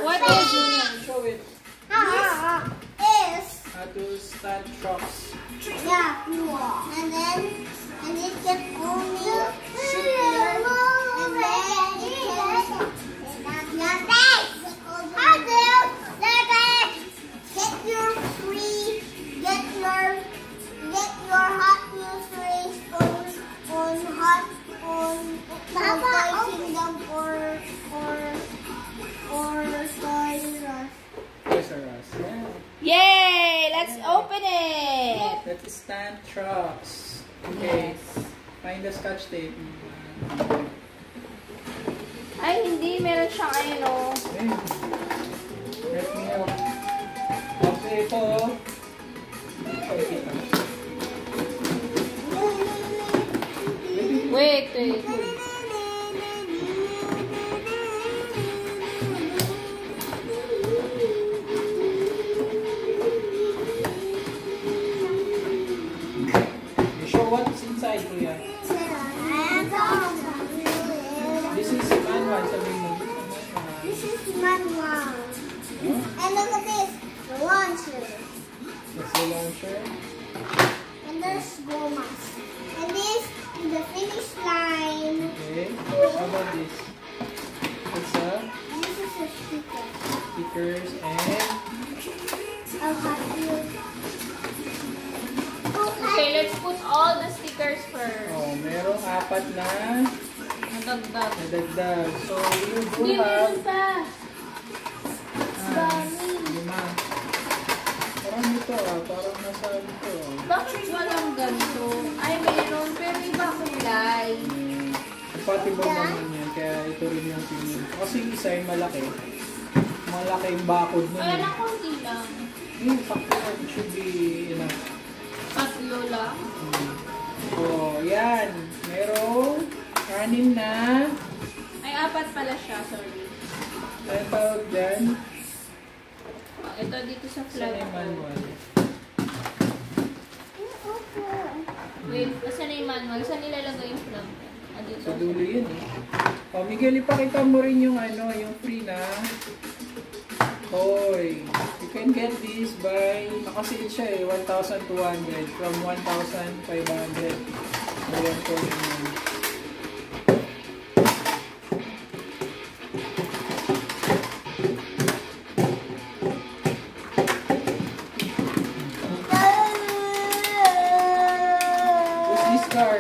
What is it? Show it. Is How to stand trucks. yeah, and it can only sit there, and then it can get your hot groceries on Toy Kingdom or Toys R Us. Yeah. Yay! Let's open it! Let's stand trucks. Okay. Find the scotch tape. Ay, hindi. Meron siyang ano. Hey. Let me help. Okay, ito. Wait. You show what's inside, Kuya. This is manual. Sabi mo. This is manual. And look at this, the launcher. That's the launcher. And there's gomas. And this is the finish line. Okay. How about this? It's This is a sticker. stickers and Of Hot Wheels. Okay, let's put all the stickers first. merong 4 na Nadagdag. nadagdag. So, you do Hindi, have meron pa. 5. Parang ito parang nasa ito. Bakit walang ganito? Ay, meron. Pero iba kulay. Compatible naman yan, kaya ito rin yung pinili. Kasi isa ay malaki. Malaki yung bakod nun. Wala lang konti lang. Sakto na. It should be enough. Tatlo lang. So, yan. Merong 6 na. Ay, 4 pala siya. Sorry. Ano tawag dyan? Oh, ito dito sa Saan flag. yung manual? Wait, kasi na yung manual. Saan nilalagay yung flag? Ah, dito. Sa dulo yun Miguel, ipakita mo rin yung yung free na toy. You can get this by, nakasil siya 1,200 from 1,500. Ayan po yun. What's this car?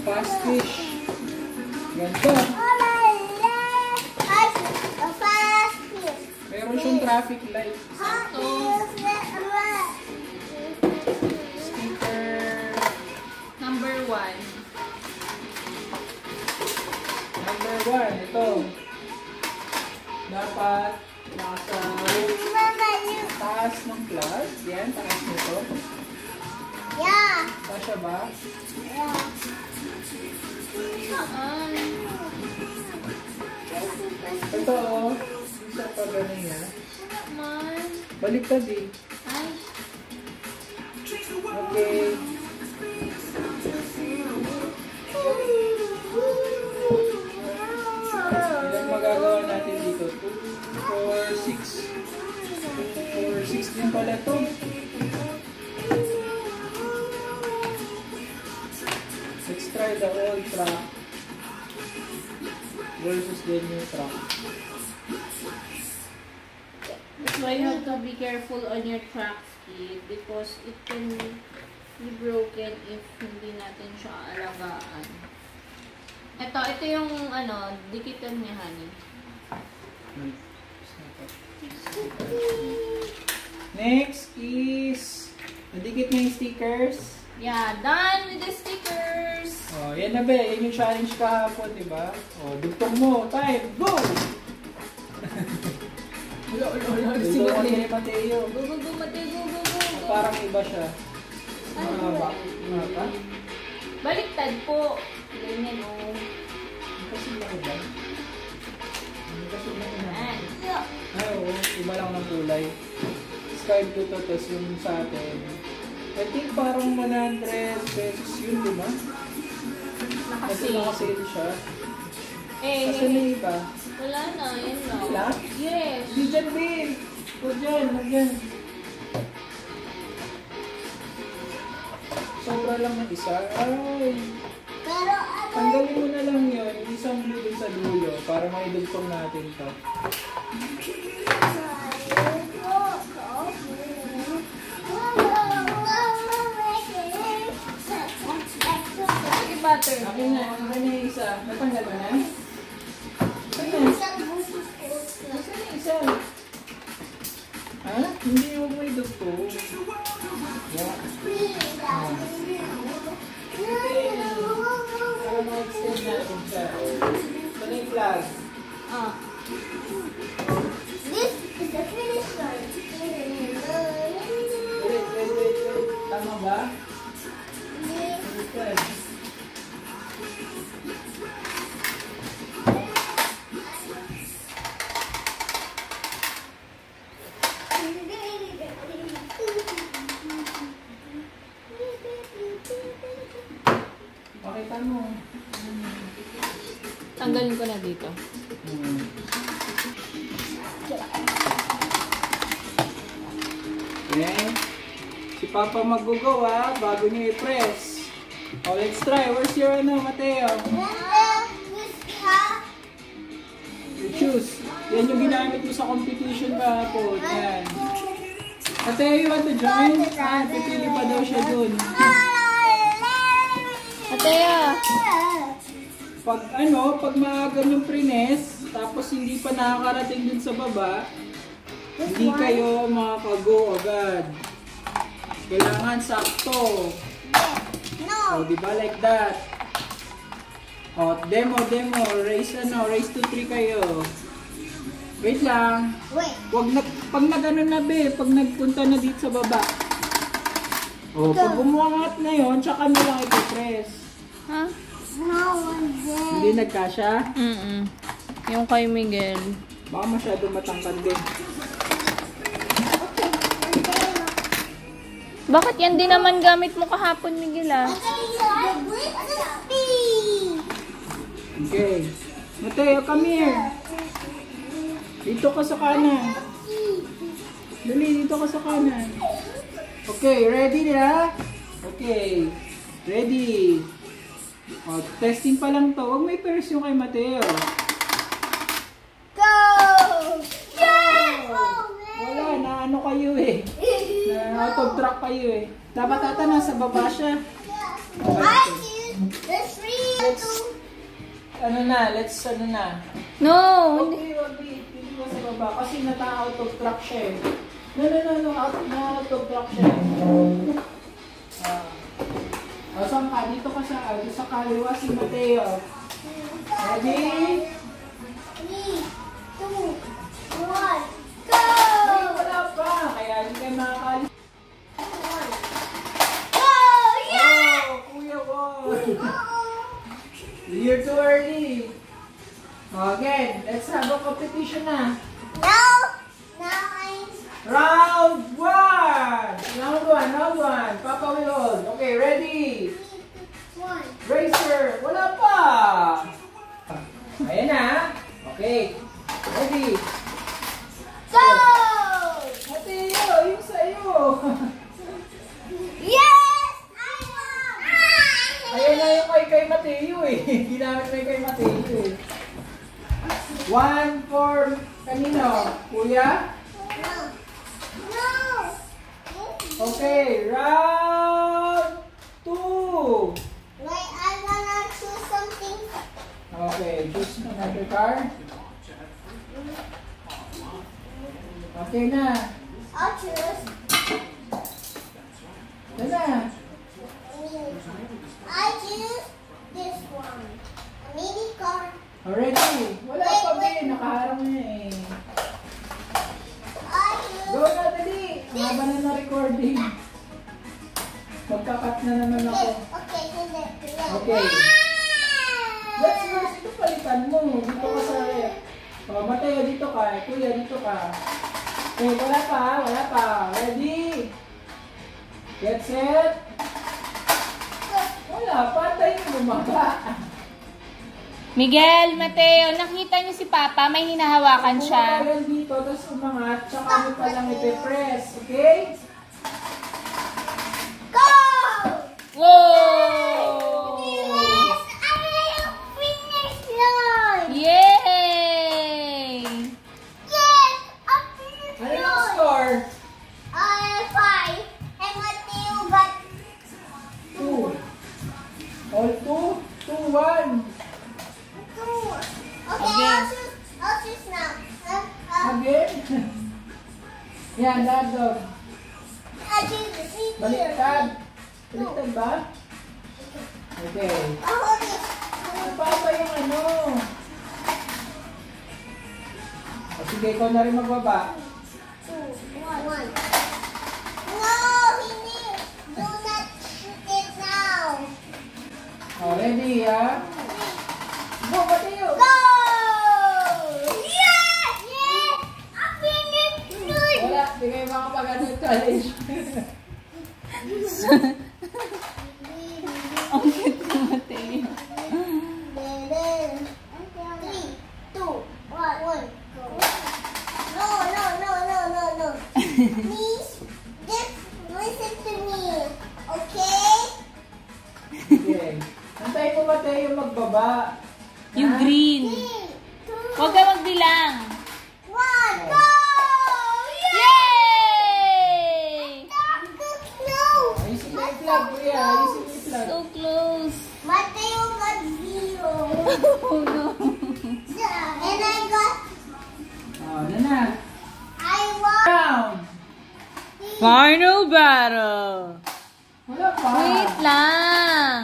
Fast fish. Ganito. Meron siyang traffic light. Sticker. Number 1. Number 1, ito. Dapat nasa taas ng plus. Yan, taas nito. Yeah. Kasya ba? Yeah. Saan? Ito, isa pa ganun yan. Man. Baliktad eh. Ay. Okay. Ilan magagawa natin dito? 2, 4, 6. 4, 6 din pala to. Let's try the old truck versus the new truck. That's why you have to be careful on your track kit because it can be broken if hindi natin siya alagaan. Ito yung dikitan niya, honey. Next is nadikit na yung stickers. Yeah, done with the stickers. Oh, yan na ba? Yan yung challenge kahapon, di ba? Oh, dugtong mo. Time, go! Si Mateo. Go, Mateo, go. Parang iba siya. Ano? Mapa? Baliktad po. Ganyan, oh. Kasi laki ba? Kasi laki na. Ayan. Ay, oo. Iba lang ng kulay. Sky blue to, tapos yung sa atin, I think parang 100 pesos yun, di ba? Kasi nakasale siya. Kasi may iba. Wala na, yan lang. Wala? Yes. Di dyan, babe. O dyan, dyan. Sobra lang ng isa. Ay. Pero ano? Tanggalin mo na lang yun. Isang blue dun sa dulo para maidugtong natin to. Butter. Akin na yung isa. Natanggal mo na? Saan na? Saan yung isa? Ha? Hindi mo may dugtong. Yeah. Para ma-extend natin siya. Saan yung flag? This is the finish line. Wait. Tama ba? Good. Pakita mo. Tanggalin ko na dito. Okay. Si Papa mag-go-go bago niyo i-press. Oh, let's try. Where's your Mateo? You choose. Yan yung ginamit mo sa competition kahapon. Yan. Mateo, you want to join? Pipili pa daw siya dun. Ateya! Pag maaga yung prines, tapos hindi pa nakakarating dun sa baba, hindi kayo makaka-go agad. Kailangan sakto. No. O, diba like that? O, demo. Race to 3 kayo. Wait lang. Wait. Pag nag-ano na be, pag nagpunta na dito sa baba. O, pag umuangat na yun, tsaka nyo lang ipipress. Ha? No one there. Hindi nagkasya? Yung kay Miguel. Baka masyado matangkad din. Bakit yan din naman gamit mo kahapon, Miguel Okay. Mateo, come here. Dito ka sa kanan. Dali, dito ka sa kanan. Okay, ready na? Okay. Ready. O, testing pa lang to. Huwag may pairs yung kay Mateo. Go! Yes! Wala, na ano kayo eh. Na out of track kayo eh. Dapat ata nasa baba siya. I choose the three. Let's No! Wag. Hindi ko sa baba. Kasi nata-out of track siya eh. No. Out of track siya eh. Saan ka? Dito ka sa kaliwa si Mateo. Ready? 3, 2, 1, go! Ay, wala pa. Kaya hindi kayo makakali. Go! Yes! Oh, kuya, wow. You're too early. Again, let's have a competition na. Now I'm Round 1! Round 1. Papa will hold. Okay, ready? 1. Racer! Wala pa! Ayan na. Okay. Ready? Go! Mateo, yung sa'yo. Yes! I won! Ayan na yung kay Mateo eh. Ginamit mo yung kay Mateo eh. 1 for kanino? Kuya? No! Okay, round 2. Wait, I wanna choose something. Okay, choose another card. Okay na. I'll choose. Yan na. I choose this one. A mini car. Already. Wala pa ba eh. Nakaharang na eh. I choose. Go na, dali. Ang haba na na-recording. Magkakat na naman ako. Okay, Okay. Let's go. Ito palitan mo. Dito ka sa rep. Mateo, dito ka. Kuya, dito ka. Okay, wala pa. Ready? Get set. Wala, patay yung bumaba. Miguel, Mateo, nakita niyo si Papa, may hinahawakan siya. Kung dito, tapos umangat, tsaka mo palang ipe-press, okay? Go! Whoa! Yes! I have finish line! Yay! Yes! A finish Ano yung line! score? 5. And Mateo got 2. All 2? 2-1. 2. Okay, Again. I'll choose now. Again? Yan, dog. I'll choose the seat here. Baliktad. Baliktad ba? Okay. I'll hold it. Ano pa yung ano? O sige, ikaw na rin magbaba. 2, 1. No, he needs. Do not shoot it now. O, ready, ha? Go, Mateo! Go! Yes! Yes! A finish line! Wala, di kayo makapag-ano challenge. Ang cute ni Mateo. 3, 2, 1, go. No. Please, just listen to me, okay? Okay. Antay mo, Mateo, magbaba. Yung Ha? green. 3, 2, Huwag ka magbilang. 1, go! Yay! Close! Ayusin mo yung flag, kuya. Ayusin mo yung flag. So close. Mateo got 0. Oh no. And I got, Ano na? I won. Down! Final battle. Wala pa. Wait lang.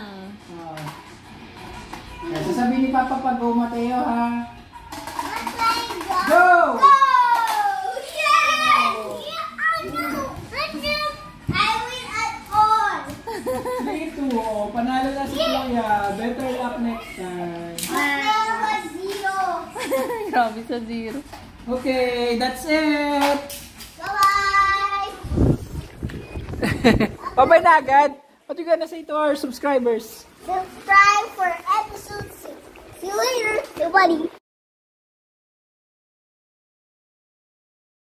Sasabihin ni Papa pag go, Mateo, ha? What I got? Go! Go! Yes! Yeah, I know. I win at all. 3-2. Oh, panalo na si Kuya. Better luck next time. Mateo got 0. Grabe sa zero. Okay, that's it. Bye-bye. Bye-bye na agad. What you gonna say to our subscribers? Subscribe for episode 6. See you later, everybody.